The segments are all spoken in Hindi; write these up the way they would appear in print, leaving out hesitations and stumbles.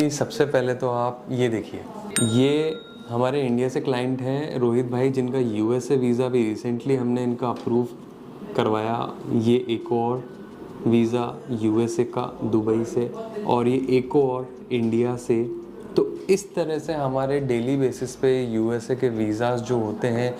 जी सबसे पहले तो आप ये देखिए, ये हमारे इंडिया से क्लाइंट हैं रोहित भाई, जिनका यूएसए वीज़ा भी रिसेंटली हमने इनका अप्रूव करवाया। ये एक और वीज़ा यूएसए का दुबई से, और ये एक और इंडिया से। तो इस तरह से हमारे डेली बेसिस पे यूएसए के वीज़ाज़ जो होते हैं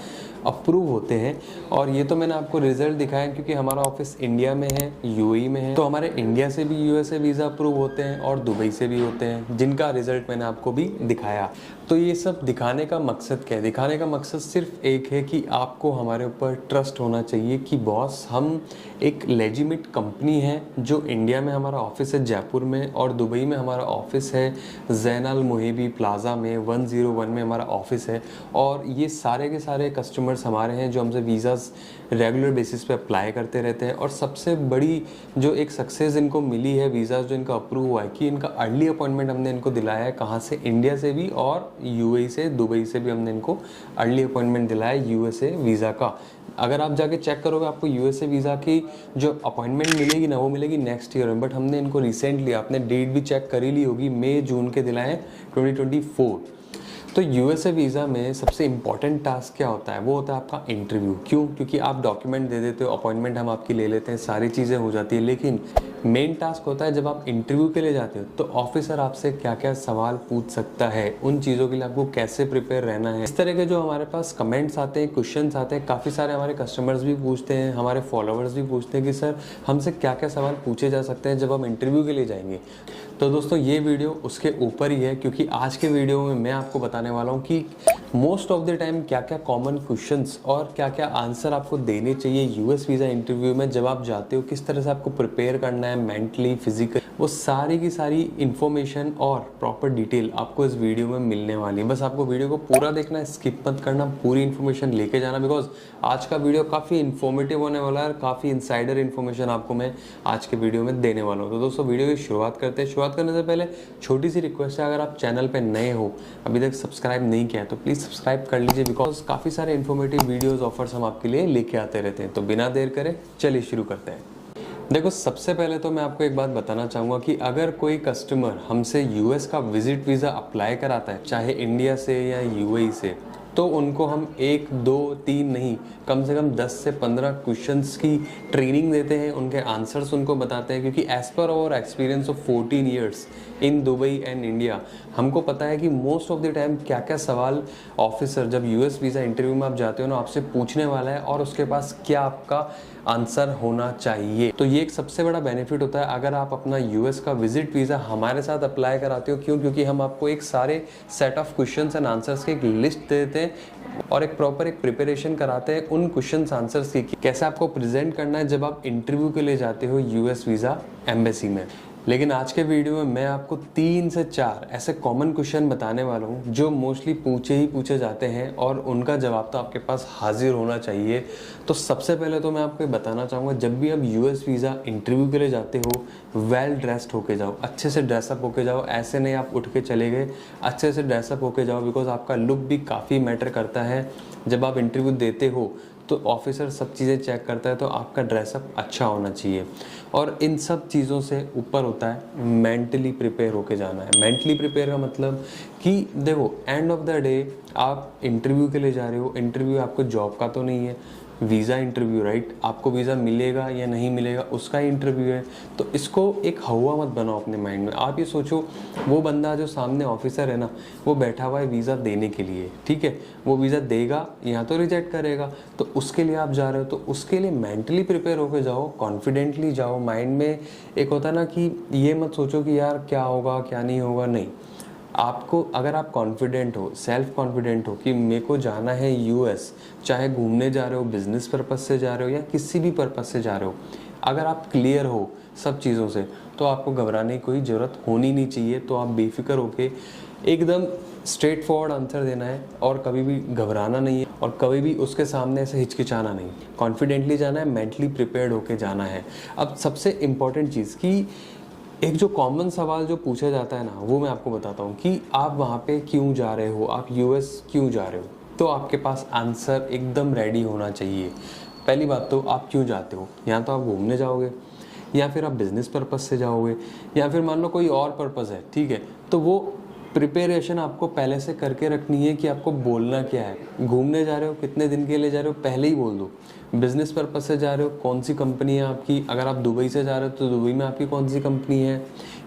अप्रूव होते हैं। और ये तो मैंने आपको रिज़ल्ट दिखाया क्योंकि हमारा ऑफिस इंडिया में है, यूएई में है, तो हमारे इंडिया से भी यूएसए वीज़ा अप्रूव होते हैं और दुबई से भी होते हैं, जिनका रिज़ल्ट मैंने आपको भी दिखाया। तो ये सब दिखाने का मकसद क्या है? दिखाने का मकसद सिर्फ एक है कि आपको हमारे ऊपर ट्रस्ट होना चाहिए कि बॉस हम एक लेजिमिट कंपनी है। जो इंडिया में हमारा ऑफिस है जयपुर में, और दुबई में हमारा ऑफिस है ज़ैन अल मुहेबी प्लाज़ा में 101 में हमारा ऑफिस है। और ये सारे के सारे कस्टमर्स हमारे हैं जो हमसे वीज़ाज़ रेगुलर बेसिस पे अप्लाई करते रहते हैं। और सबसे बड़ी जो एक सक्सेस इनको मिली है वीज़ाज़ जो इनका अप्रूव हुआ है कि इनका अर्ली अपॉइंटमेंट हमने इनको दिलाया है। कहाँ से? इंडिया से भी, और यूएई से, दुबई से भी हमने इनको अर्ली अपॉइंटमेंट दिलाया है यूएसए वीज़ा का। अगर आप जाके चेक करोगे आपको यूएसए वीज़ा की जो अपॉइंटमेंट मिलेगी ना, वो मिलेगी नेक्स्ट ईयर में। बट हमने इनको रिसेंटली, आपने डेट भी चेक कर ही ली होगी, मई जून के दिलाए 2024। तो यूएसए वीज़ा में सबसे इम्पॉर्टेंट टास्क क्या होता है? वो होता है आपका इंटरव्यू। क्यों? क्योंकि आप डॉक्यूमेंट दे देते हो, अपॉइंटमेंट हम आपकी ले लेते हैं, सारी चीज़ें हो जाती है। लेकिन मेन टास्क होता है जब आप इंटरव्यू के लिए जाते हो तो ऑफिसर आपसे क्या क्या सवाल पूछ सकता है, उन चीज़ों के लिए आपको कैसे प्रिपेयर रहना है। इस तरह के जो हमारे पास कमेंट्स आते हैं, क्वेश्चंस आते हैं, काफ़ी सारे हमारे कस्टमर्स भी पूछते हैं, हमारे फॉलोअर्स भी पूछते हैं कि सर हमसे क्या क्या सवाल पूछे जा सकते हैं जब हम इंटरव्यू के लिए जाएंगे। तो दोस्तों ये वीडियो उसके ऊपर ही है, क्योंकि आज के वीडियो में मैं आपको बताने वाला हूँ कि मोस्ट ऑफ द टाइम क्या क्या कॉमन क्वेश्चंस और क्या क्या आंसर आपको देने चाहिए यूएस वीज़ा इंटरव्यू में जब आप जाते हो, किस तरह से आपको प्रिपेयर करना है मेंटली, फिजिकली, वो सारी की सारी इन्फॉर्मेशन और प्रॉपर डिटेल आपको इस वीडियो में मिलने वाली है। बस आपको वीडियो को पूरा देखना है, स्किप मत करना, पूरी इन्फॉर्मेशन लेके जाना, बिकॉज आज का वीडियो काफ़ी इन्फॉर्मेटिव होने वाला है और काफ़ी इनसाइडर इन्फॉर्मेशन आपको मैं आज के वीडियो में देने वाला हूँ। तो दोस्तों वीडियो की शुरुआत करते हैं। शुरुआत करने से पहले छोटी सी रिक्वेस्ट है, अगर आप चैनल पर नए हो, अभी तक सब्सक्राइब नहीं किया है तो प्लीज़ सब्सक्राइब कर लीजिए, बिकॉज काफ़ी सारे इन्फॉर्मेटिव वीडियोज़ ऑफर्स हम आपके लिए लेके आते रहते हैं। तो बिना देर करे चलिए शुरू करते हैं। देखो सबसे पहले तो मैं आपको एक बात बताना चाहूँगा कि अगर कोई कस्टमर हमसे यूएस का विजिट वीज़ा अप्लाई कराता है, चाहे इंडिया से या यूएई से, तो उनको हम 1, 2, 3 नहीं, कम से कम 10 से 15 क्वेश्चंस की ट्रेनिंग देते हैं, उनके आंसर्स उनको बताते हैं। क्योंकि as per hour experience of 14 years in Dubai and India, हमको पता है कि मोस्ट ऑफ द टाइम क्या क्या सवाल ऑफिसर जब यूएस वीज़ा इंटरव्यू में आप जाते हो ना आपसे पूछने वाला है, और उसके पास क्या आपका आंसर होना चाहिए। तो ये एक सबसे बड़ा बेनिफिट होता है अगर आप अपना यूएस का विजिट वीज़ा हमारे साथ अप्लाई कराते हो। क्यों? क्योंकि हम आपको एक सारे set of questions and answers की एक लिस्ट देते हैं और एक प्रॉपर एक प्रिपरेशन कराते हैं उन क्वेश्चंस आंसर्स की, कैसे आपको प्रेजेंट करना है जब आप इंटरव्यू के लिए जाते हो यूएस वीज़ा एम्बेसी में। लेकिन आज के वीडियो में मैं आपको 3 से 4 ऐसे कॉमन क्वेश्चन बताने वाला हूँ जो मोस्टली पूछे जाते हैं और उनका जवाब तो आपके पास हाजिर होना चाहिए। तो सबसे पहले तो मैं आपको बताना चाहूँगा, जब भी आप यूएस वीज़ा इंटरव्यू के लिए जाते हो वेल ड्रेस्ड होके जाओ, अच्छे से ड्रेसअप होके जाओ। ऐसे नहीं आप उठ के चले गए, अच्छे से ड्रेसअप होके जाओ, बिकॉज आपका लुक भी काफ़ी मैटर करता है। जब आप इंटरव्यू देते हो तो ऑफिसर सब चीज़ें चेक करता है, तो आपका ड्रेसअप अच्छा होना चाहिए। और इन सब चीज़ों से ऊपर होता है मेंटली प्रिपेयर होके जाना है। मेंटली प्रिपेयर का मतलब कि देखो एंड ऑफ द डे आप इंटरव्यू के लिए जा रहे हो, इंटरव्यू आपको जॉब का तो नहीं है, वीज़ा इंटरव्यू, राइट? आपको वीज़ा मिलेगा या नहीं मिलेगा उसका इंटरव्यू है। तो इसको एक हवा मत बनाओ अपने माइंड में। आप ये सोचो वो बंदा जो सामने ऑफिसर है ना, वो बैठा हुआ है वीज़ा देने के लिए, ठीक है? वो वीज़ा देगा या तो रिजेक्ट करेगा, तो उसके लिए आप जा रहे हो, तो उसके लिए मेंटली प्रिपेयर होकर जाओ, कॉन्फिडेंटली जाओ। माइंड में एक होता है ना कि ये मत सोचो कि यार क्या होगा क्या नहीं होगा, नहीं। आपको अगर आप कॉन्फिडेंट हो, सेल्फ कॉन्फिडेंट हो कि मेरे को जाना है यूएस, चाहे घूमने जा रहे हो, बिजनेस पर्पस से जा रहे हो या किसी भी पर्पस से जा रहे हो, अगर आप क्लियर हो सब चीज़ों से तो आपको घबराने की कोई ज़रूरत होनी नहीं चाहिए। तो आप बेफिक्र होके एकदम स्ट्रेट फॉरवर्ड आंसर देना है और कभी भी घबराना नहीं है और कभी भी उसके सामने ऐसे हिचकिचाना नहीं। कॉन्फिडेंटली जाना है, मेंटली प्रिपेयर्ड होके जाना है। अब सबसे इम्पॉर्टेंट चीज़ कि एक जो कॉमन सवाल जो पूछा जाता है ना, वो मैं आपको बताता हूँ कि आप वहाँ पे क्यों जा रहे हो, आप यूएस क्यों जा रहे हो। तो आपके पास आंसर एकदम रेडी होना चाहिए। पहली बात तो आप क्यों जाते हो, या तो आप घूमने जाओगे या फिर आप बिजनेस पर्पस से जाओगे, या फिर मान लो कोई और पर्पस है, ठीक है, तो वो प्रिपरेशन आपको पहले से करके रखनी है कि आपको बोलना क्या है। घूमने जा रहे हो, कितने दिन के लिए जा रहे हो, पहले ही बोल दो। बिजनेस पर्पज से जा रहे हो, कौन सी कंपनी है आपकी, अगर आप दुबई से जा रहे हो तो दुबई में आपकी कौन सी कंपनी है,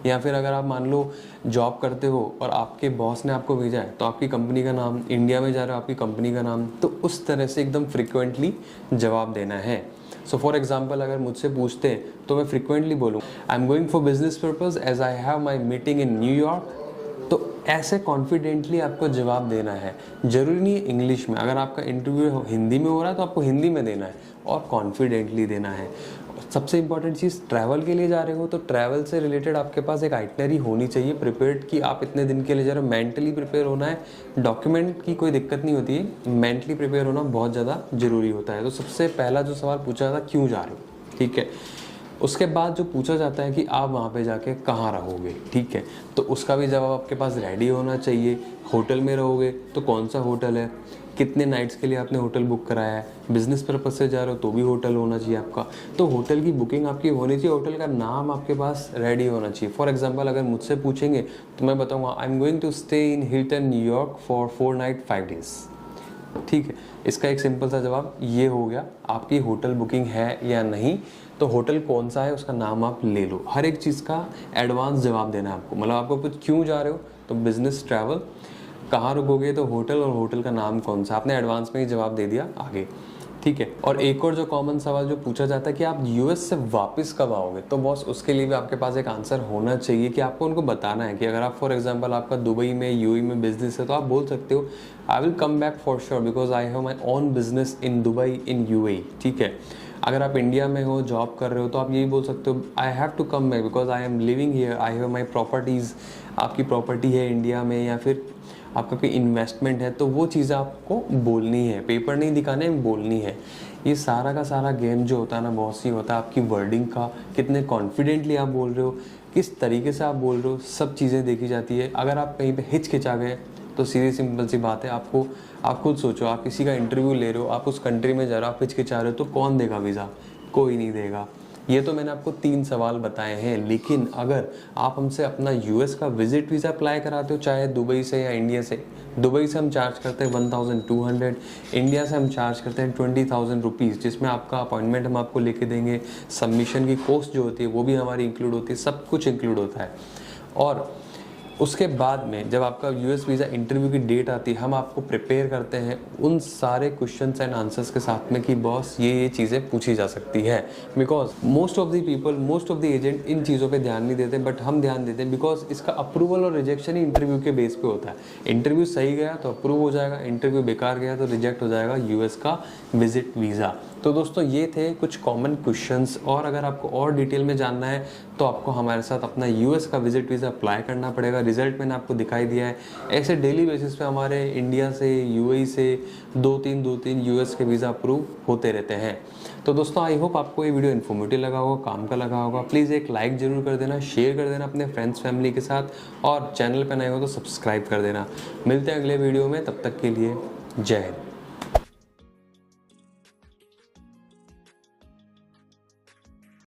या फिर अगर आप मान लो जॉब करते हो और आपके बॉस ने आपको भेजा है तो आपकी कंपनी का नाम, इंडिया में जा रहे हो आपकी कंपनी का नाम, तो उस तरह से एकदम फ्रिक्वेंटली जवाब देना है। सो फॉर एग्जाम्पल अगर मुझसे पूछते हैं तो मैं फ्रिक्वेंटली बोलूँ I am going for business purpose as I have my meeting in New York. तो ऐसे कॉन्फिडेंटली आपको जवाब देना है। ज़रूरी नहीं है इंग्लिश में, अगर आपका इंटरव्यू हिंदी में हो रहा है तो आपको हिंदी में देना है और कॉन्फिडेंटली देना है। सबसे इंपॉर्टेंट चीज़, ट्रैवल के लिए जा रहे हो तो ट्रैवल से रिलेटेड आपके पास एक आइटनरी होनी चाहिए प्रिपेयर्ड कि आप इतने दिन के लिए जा रहे हो। मेंटली प्रिपेयर होना है, डॉक्यूमेंट की कोई दिक्कत नहीं होती है, मेंटली प्रिपेयर होना बहुत ज़्यादा ज़रूरी होता है। तो सबसे पहला जो सवाल पूछा था, क्यों जा रहे हो, ठीक है। उसके बाद जो पूछा जाता है कि आप वहाँ पे जाके कहाँ रहोगे, ठीक है, तो उसका भी जवाब आपके पास रेडी होना चाहिए। होटल में रहोगे तो कौन सा होटल है, कितने नाइट्स के लिए आपने होटल बुक कराया है, बिजनेस पर्पज से जा रहे हो तो भी होटल होना चाहिए आपका, तो होटल की बुकिंग आपकी होनी चाहिए, होटल का नाम आपके पास रेडी होना चाहिए। फॉर एग्जांपल अगर मुझसे पूछेंगे तो मैं बताऊंगा I am going to stay in Hilton New York for 4 night 5 days, ठीक है। इसका एक सिंपल सा जवाब ये हो गया, आपकी होटल बुकिंग है या नहीं, तो होटल कौन सा है उसका नाम आप ले लो। हर एक चीज़ का एडवांस जवाब देना है आपको, मतलब आपको कुछ क्यों जा रहे हो तो बिजनेस ट्रैवल, कहाँ रुकोगे तो होटल, और होटल का नाम कौन सा, आपने एडवांस में ही जवाब दे दिया आगे, ठीक है। और एक और जो कॉमन सवाल जो पूछा जाता है कि आप यूएस से वापस कब आओगे, तो बॉस उसके लिए भी आपके पास एक आंसर होना चाहिए कि आपको उनको बताना है कि अगर आप फॉर एग्जांपल आपका दुबई में यूएई में बिजनेस है तो आप बोल सकते हो I will come back for sure because I have my own business in Dubai in UAE, ठीक है। अगर आप इंडिया में हो, जॉब कर रहे हो, तो आप यही बोल सकते हो I have to come back because I am living here, I have my properties, आपकी प्रॉपर्टी है इंडिया में, या फिर आपका कोई इन्वेस्टमेंट है, तो वो चीज़ें आपको बोलनी है, पेपर नहीं दिखाने, बोलनी है। ये सारा का सारा गेम जो होता है ना बहुत सी होता है आपकी वर्डिंग का, कितने कॉन्फिडेंटली आप बोल रहे हो, किस तरीके से आप बोल रहे हो, सब चीज़ें देखी जाती है। अगर आप कहीं पे हिचकिचा गए तो सीधी सिंपल सी बात है, आप खुद सोचो, आप किसी का इंटरव्यू ले रहे हो, आप उस कंट्री में जा रहे हो, आप हिचकिचा रहे हो, तो कौन देगा वीज़ा, कोई नहीं देगा। ये तो मैंने आपको 3 सवाल बताए हैं, लेकिन अगर आप हमसे अपना यूएस का विजिट वीज़ा अप्लाई कराते हो, चाहे दुबई से या इंडिया से, दुबई से हम चार्ज करते हैं 1200, इंडिया से हम चार्ज करते हैं 20,000 रुपीज़, जिसमें आपका अपॉइंटमेंट हम आपको लेके देंगे, सबमिशन की कॉस्ट जो होती है वो भी हमारी इंक्लूड होती है, सब कुछ इंक्लूड होता है। और उसके बाद में जब आपका यूएस वीज़ा इंटरव्यू की डेट आती है, हम आपको प्रिपेयर करते हैं उन सारे क्वेश्चंस एंड आंसर्स के साथ में कि बॉस ये चीज़ें पूछी जा सकती है। Because most of the people, most of the agent in चीज़ों पे ध्यान नहीं देते, बट हम ध्यान देते हैं बिकॉज इसका अप्रूवल और रिजेक्शन ही इंटरव्यू के बेस पे होता है। इंटरव्यू सही गया तो अप्रूव हो जाएगा, इंटरव्यू बेकार गया तो रिजेक्ट हो जाएगा यूएस का विजिट वीज़ा। तो दोस्तों ये थे कुछ कॉमन क्वेश्चंस, और अगर आपको और डिटेल में जानना है तो आपको हमारे साथ अपना यूएस का विजिट वीज़ा अप्लाई करना पड़ेगा। रिजल्ट मैंने आपको दिखाई दिया है। ऐसे डेली बेसिस पे हमारे इंडिया से, यूएई से 2-3 यूएस के वीज़ा अप्रूव होते रहते हैं। तो दोस्तों आई होप आपको ये वीडियो इन्फॉर्मेटिव लगा होगा, काम का लगा होगा। प्लीज़ एक लाइक ज़रूर कर देना, शेयर कर देना अपने फ्रेंड्स फैमिली के साथ, और चैनल पर नए हो तो सब्सक्राइब कर देना। मिलते हैं अगले वीडियो में, तब तक के लिए जय हिंद।